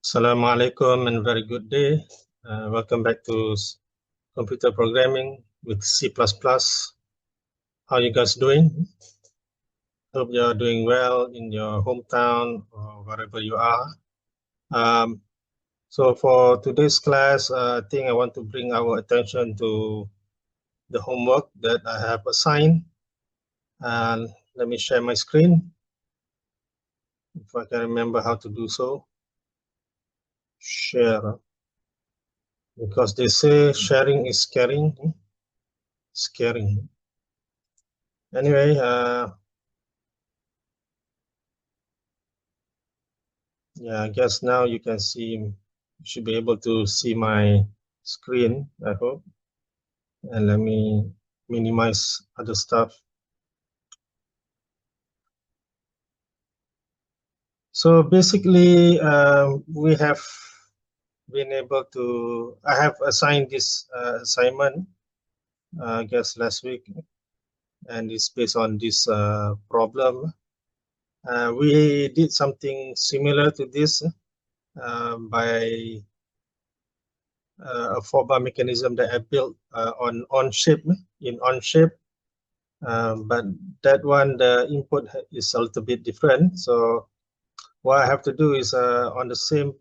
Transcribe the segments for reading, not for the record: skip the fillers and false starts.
Assalamualaikum and very good day. Welcome back to computer programming with C++. How you guys doing? Hope you're doing well in your hometown or wherever you are. So for today's class, I think I want to bring our attention to the homework that I have assigned. And let me share my screen, if I can remember how to do so. Share, because they say sharing is caring. It's caring. Anyway, yeah, I guess now you can see, you should be able to see my screen, I hope. And let me minimize other stuff. So basically, we have been able to, I have assigned this assignment, I guess last week, and it's based on this problem. We did something similar to this by a for-bar mechanism that I built on OnShape, in OnShape. But that one, the input is a little bit different. So what I have to do is on the same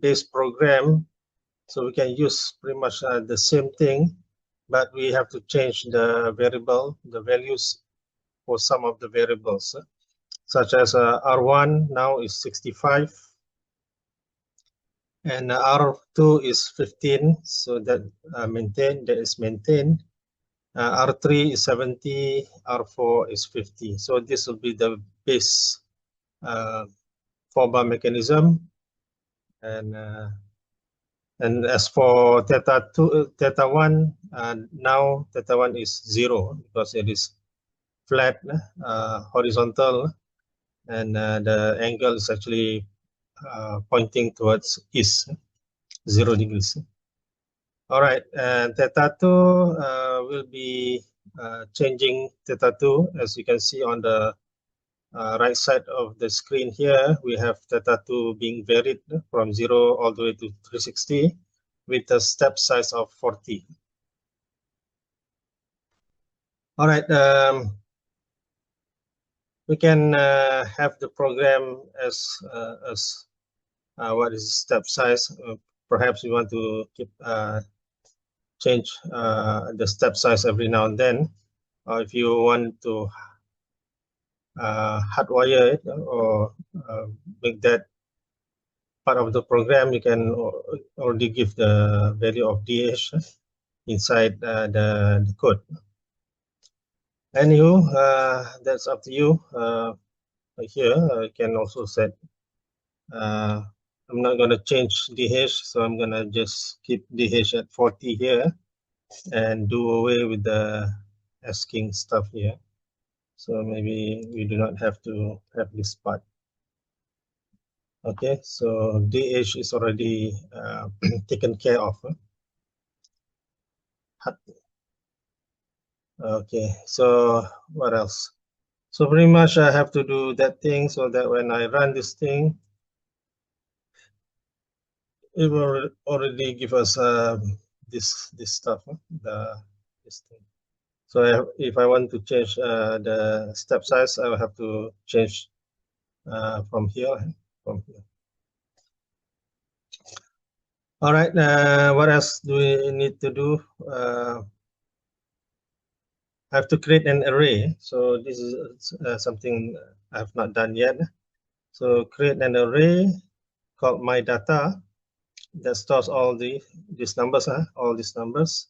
base program, so we can use pretty much the same thing, but we have to change the variable, the values for some of the variables, such as R1 now is 65, and R2 is 15, so that is maintained. R3 is 70, R4 is 50. So this will be the base for-bar mechanism. And as for theta 1, now theta 1 is 0 because it is flat, horizontal, and the angle is actually pointing towards east, 0 degrees. All right, and theta 2 will be changing theta 2, as you can see on the right side of the screen here. We have theta 2 being varied from 0 all the way to 360 with a step size of 40. All right, we can have the program as what is step size. Perhaps we want to keep change the step size every now and then, or if you want to hardwire it or make that part of the program, you can already give the value of DH inside the code. Anywho, that's up to you. Here, I can also set, I'm not going to change DH, so I'm going to just keep DH at 40 here and do away with the asking stuff here. So maybe we do not have to have this part. Okay, so DH is already taken care of. Okay, so what else? So pretty much I have to do that thing so that when I run this thing, it will already give us this stuff, this thing. So if I want to change the step size, I will have to change from here. All right, what else do we need to do? I have to create an array. So this is something I have not done yet. So create an array called my data that stores all these numbers, all these numbers.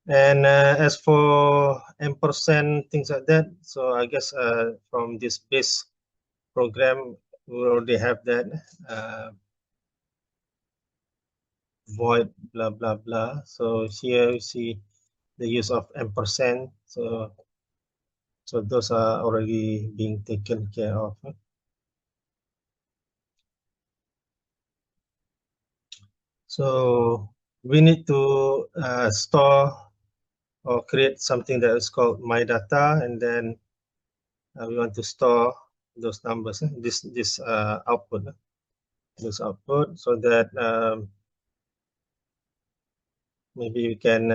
And as for ampersand, things like that, so I guess from this base program, we already have that. Void blah blah blah. So here you see the use of ampersand. So those are already being taken care of. So we need to store or create something that is called my data, and then we want to store those numbers, this output, this output, so that maybe we can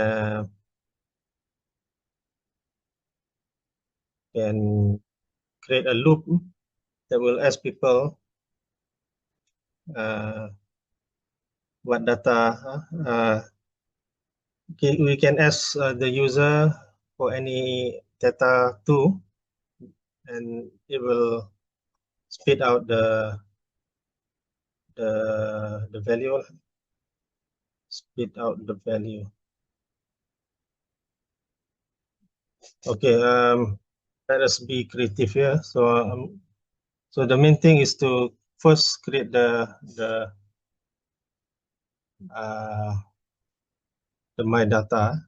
create a loop that will ask people what data. We can ask the user for any data too, and it will spit out the value, spit out the value. Okay, let us be creative here. So the main thing is to first create the my data.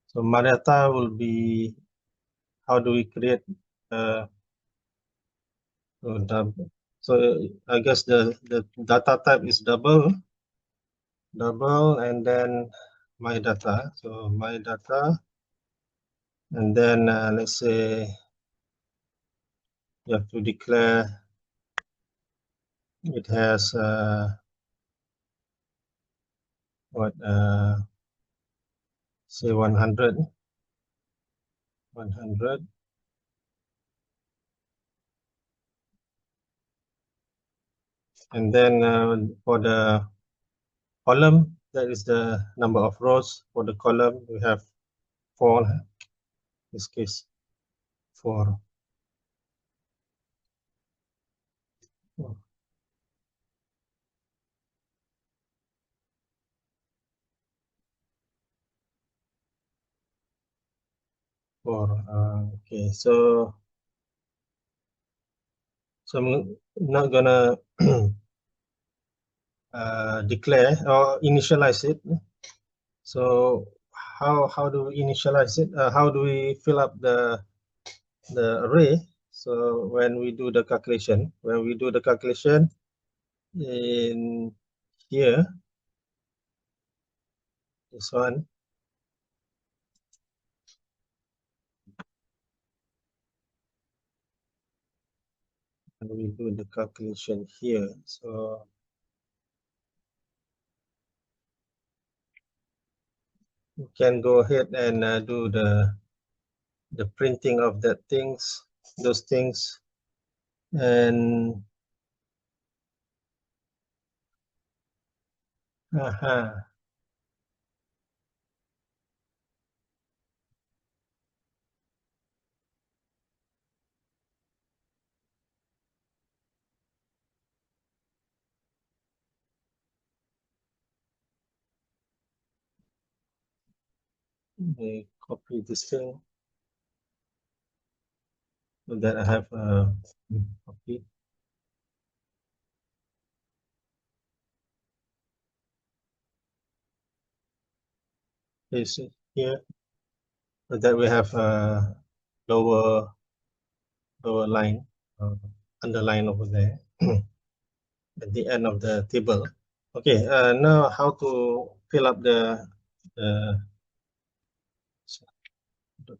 So my data will be, how do we create so I guess the data type is double, and then my data. So my data, and then let's say you have to declare it has what say 100, and then for the column, that is the number of rows. For the column, we have 4. In this case, 4. Okay, so I'm not gonna declare or initialize it. So how do we initialize it? How do we fill up the array? So when we do the calculation, in here, this one, and we do the calculation here. So you can go ahead and do the printing of those things, and we copy this thing so that I have a copy. Paste it here so that we have a lower line, underline over there at the end of the table. Okay, now how to fill up the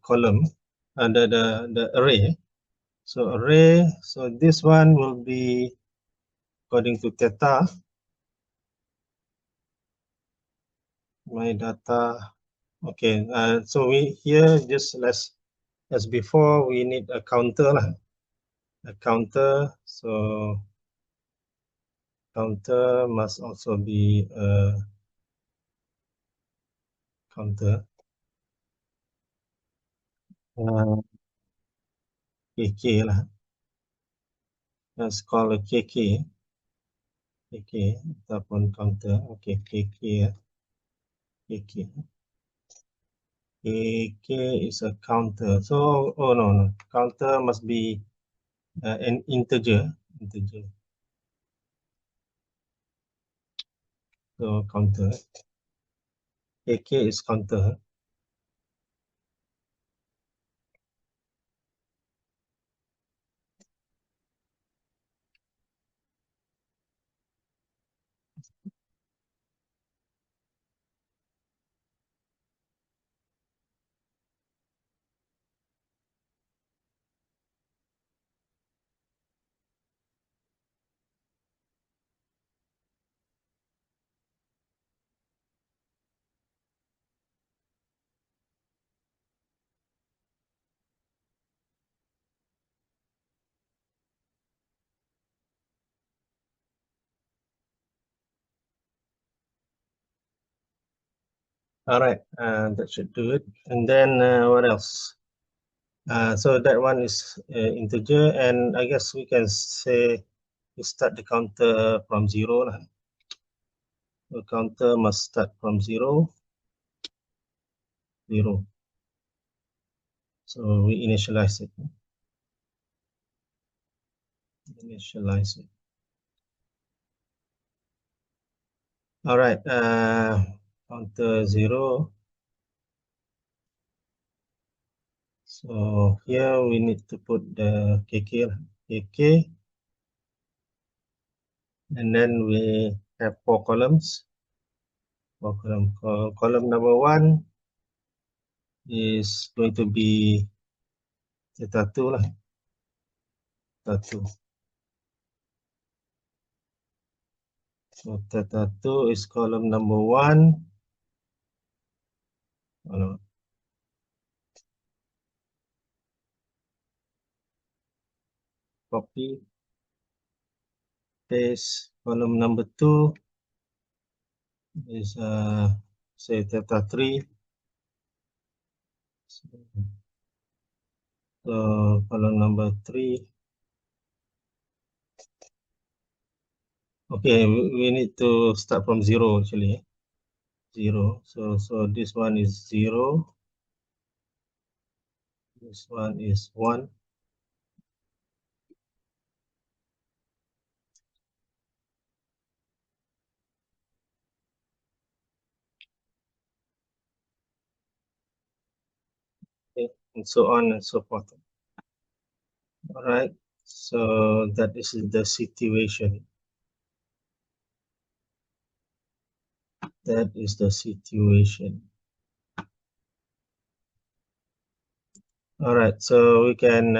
column, the array. So array, so this one will be according to theta, my data. Okay, so we here just as before, we need a counter lah. A counter, so counter must also be a counter. KK lah. Let's call a KK. KK ataupun counter. Okay, KK. KK. KK is a counter. So, oh no. Counter must be an integer. So counter. KK is counter. All right, that should do it. And then what else? So that one is integer, and I guess we can say we start the counter from 0 lah. The counter must start from 0, 0. So we initialize it. Initialize it. All right, counter 0. So here we need to put the KK, and then we have 4 columns. 4 column. Column number 1 is going to be theta 2 lah. Theta 2. So theta 2 is column number 1. Copy, paste. Column number 2 is say theta 3. So column number 3. Okay, we need to start from 0 actually. 0. So this one is 0. This one is 1. Okay, and so on and so forth. All right, so that is the situation. That is the situation. All right, so we can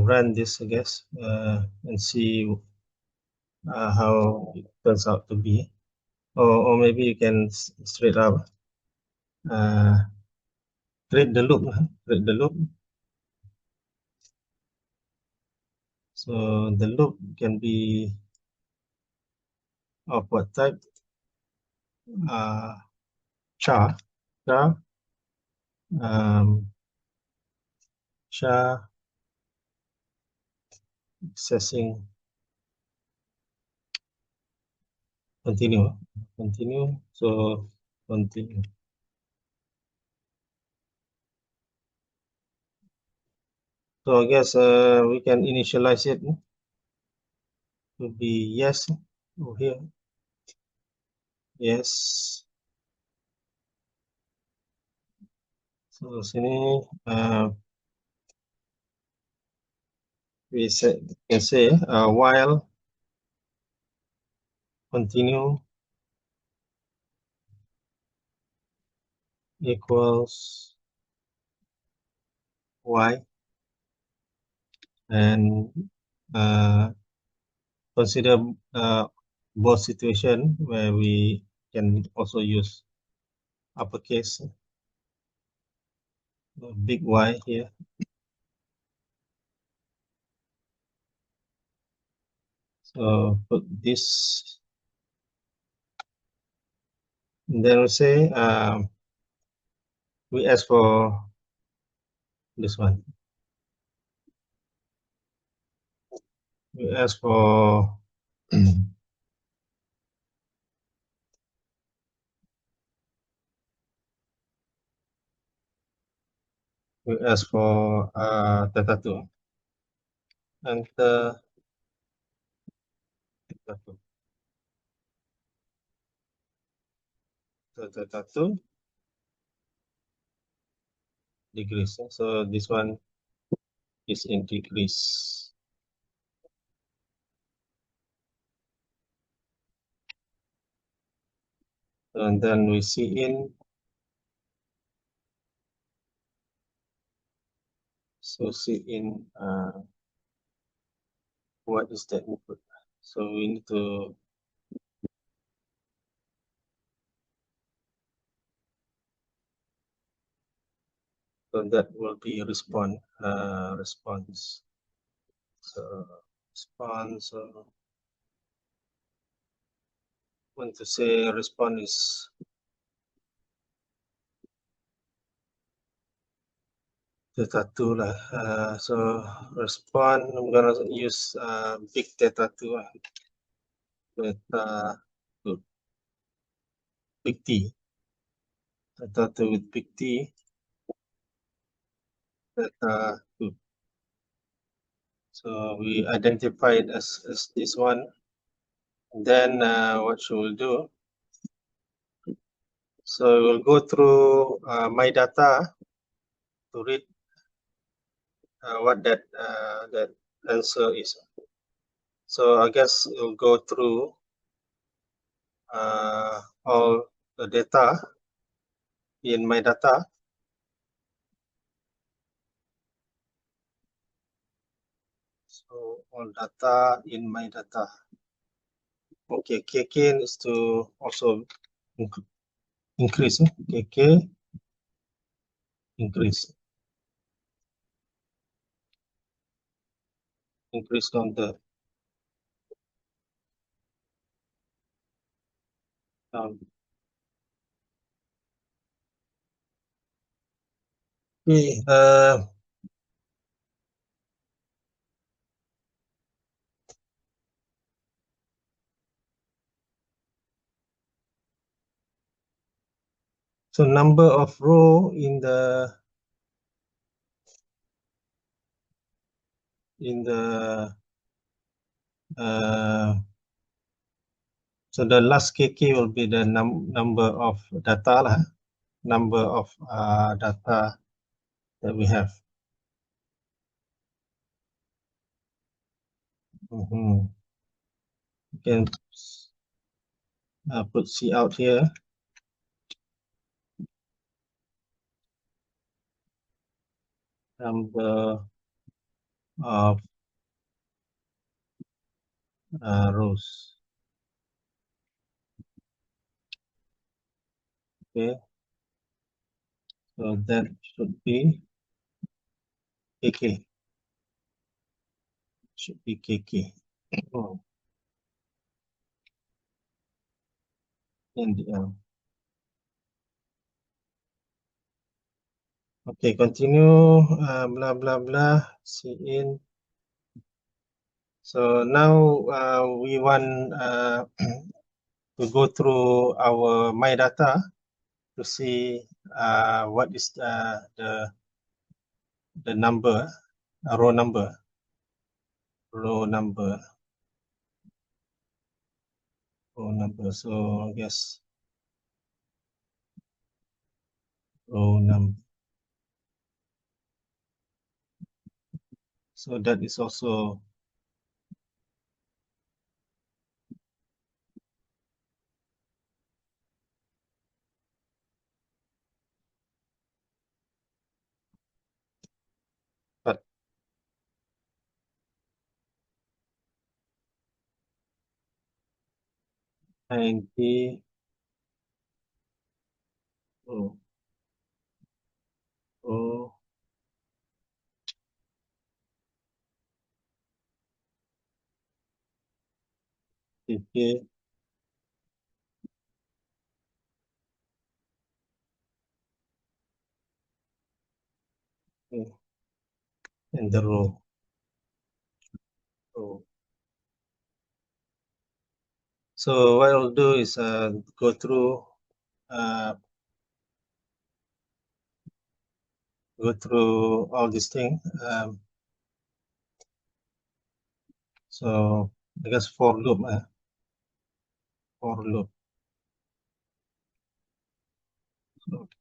run this, I guess, and see how it turns out to be, or maybe you can straight up create the loop. Create the loop. So the loop can be of what type? Char, char accessing continue. So continue. So I guess we can initialize it to be yes over here. Yes. So sini we can say while continue equals y, and consider both situation where we can also use uppercase, big Y here. So put this, and then we say we ask for this one. We ask for we ask for theta 2 and theta 2. So theta 2 degrees. So this one is in degrees. And then we see in. So see in what is the input. So we need to so that will be response. So response. want to say response is theta 2 lah. So response, I'm gonna use big theta 2 lah. Theta 2, big T. Theta 2 with big T. Theta 2. So we identify it as this one. Then what should we do? So we'll go through my data to read what that answer is. So I guess we'll go through all the data in my data. So all data in my data. Okay, KK needs to also increase. KK increase on the okay. So number of row in the so the last KK will be the number of data lah, number of data that we have. You can put C out here. Number of rows. Okay, so that should be KK. Should be KK. Oh. NDL. Okay, continue. Blah blah blah. See in. So now we want to go through our my data to see what is the number, row number. So I guess row number. So that is also but INT oh TK in the row. So what I'll do is go through all these things. So I guess for loop.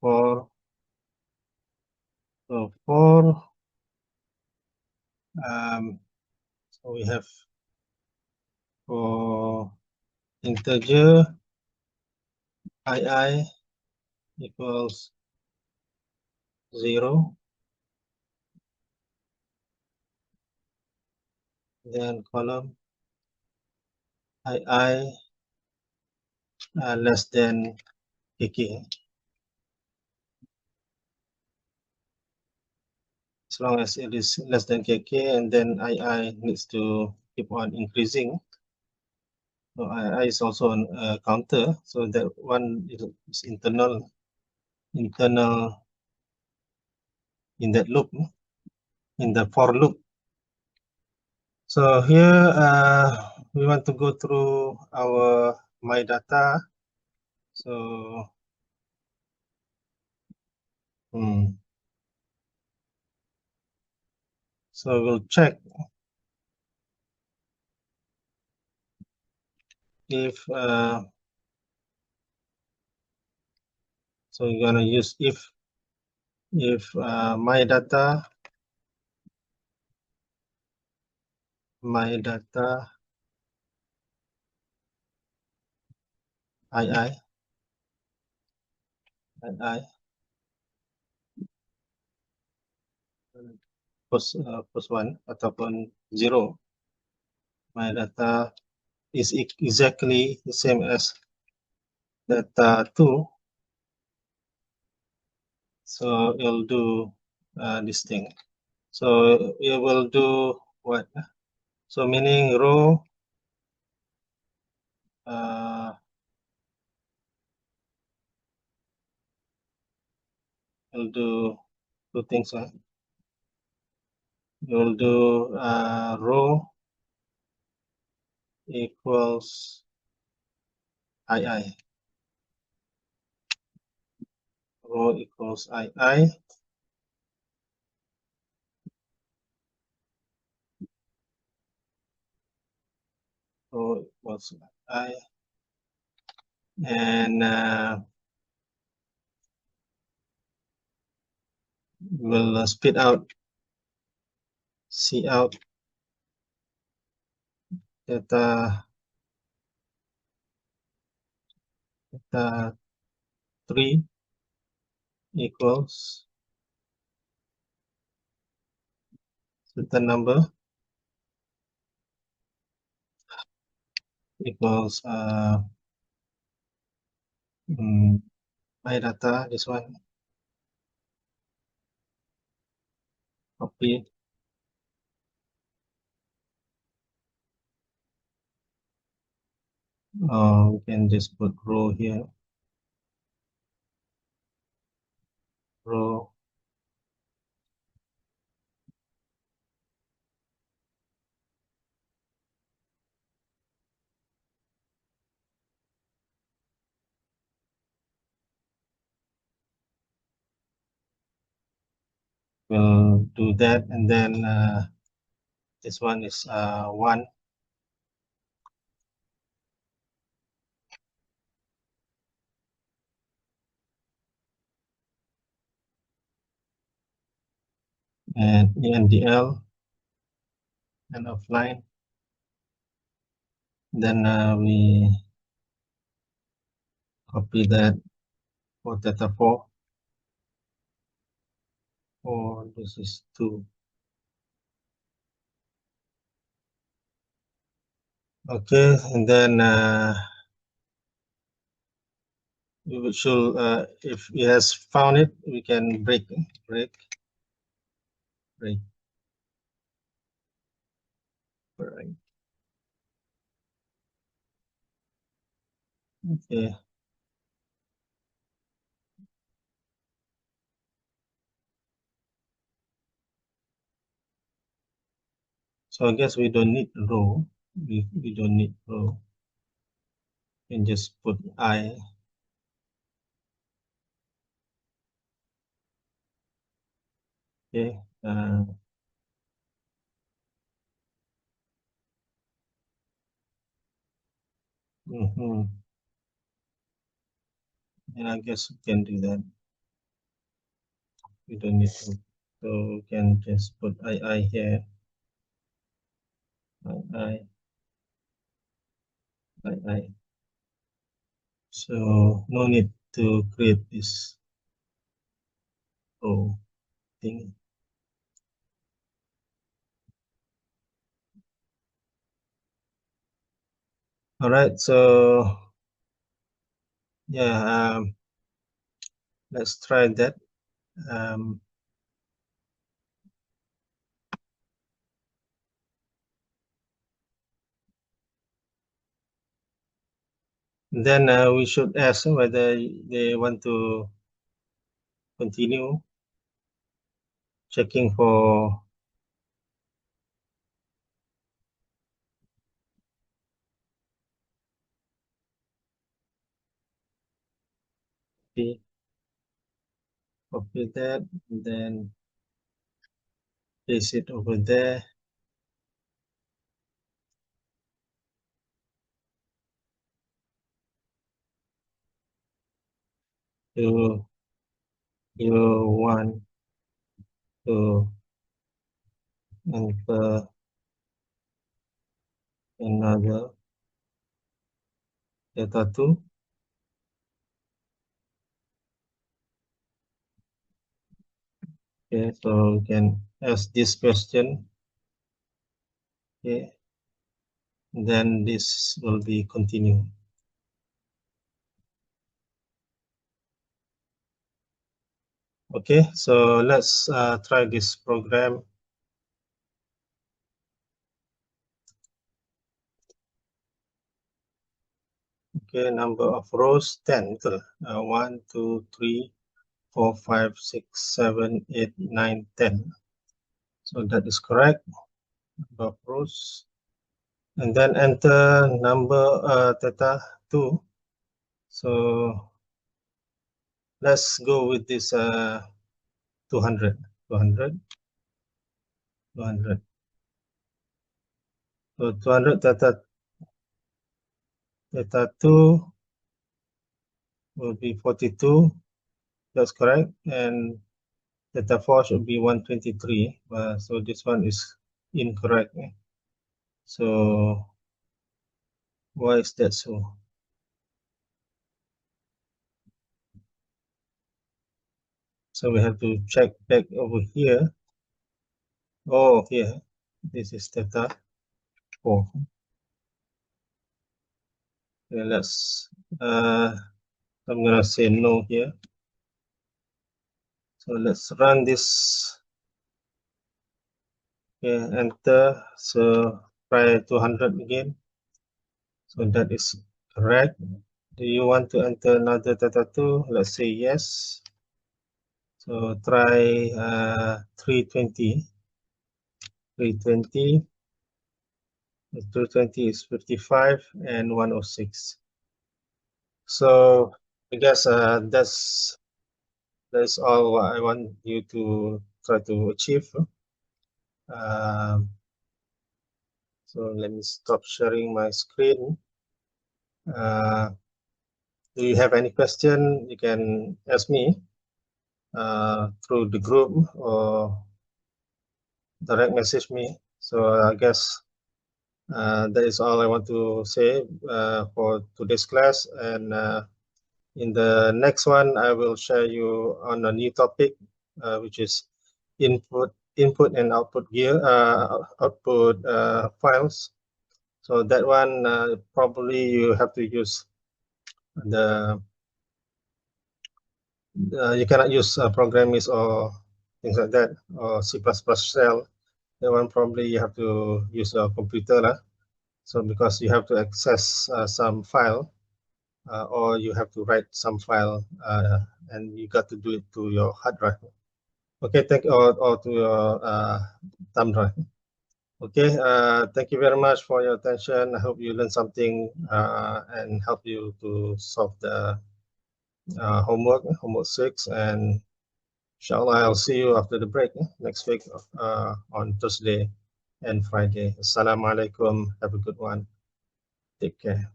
So so we have for integer I equals 0, then column I less than KK. As long as it is less than KK, and then I needs to keep on increasing. So I is also a counter. So that one is internal in that loop, in the for loop. So here we want to go through our my data. So so we'll check if so you're gonna use if my data I plus 1 ataupun 0, my data is exactly the same as data 2. So it'll do this thing. So it will do what? So meaning row will do two things. You'll do row equals II. Row equals II. Row equals I. And we'll spit out C out data 3 equals certain number equals my data, this one, copy. We can just put row here. Row will do that, and then this one is 1. And ENDL and offline. Then we copy that for data 4. Oh, this is 2. Okay, and then we should, if it has found it, we can break. Right. Okay. So I guess we don't need row. We don't need row. We can just put I. Okay. And I guess we can do that. We don't need to. So we can just put I here. I. So no need to create this row thing. All right, so yeah, let's try that. Then we should ask whether they want to continue checking for the copy that, then paste it over there. You want to enter another data too. Okay, so we can ask this question. Okay, then this will be continued. Okay, so let's try this program. Okay, number of rows 10. 1, 2, 3, 4, 5, 6, 7, 8, 9, 10. So that is correct. Number of rows. And then enter number theta 2. So let's go with this 200. 200. So 200 theta 2 will be 42. That's correct. And theta 4 should be 123. So this one is incorrect. So why is that so? So we have to check back over here. Oh, here. This is theta 4. Okay, let's I'm gonna say no here. So let's run this. Okay, enter. So try 200 again. So that is correct. Do you want to enter another theta 2? Let's say yes. So try 320. 320. 220 is 55 and 106. So I guess that's all what I want you to try to achieve. So let me stop sharing my screen. Do you have any question? You can ask me through the group or direct message me. So I guess that is all I want to say for today's class. And in the next one, I will share you on a new topic, which is input and output gear, output files. So that one probably you have to use you cannot use programmers or things like that, or C++ shell. That one probably you have to use a computer. So because you have to access some file or you have to write some file and you got to do it to your hard drive. Okay, or to your thumb drive. Okay, thank you very much for your attention. I hope you learned something and help you to solve the homework 6. And inshallah, I'll see you after the break next week on Thursday and Friday. Assalamu alaikum. Have a good one. Take care.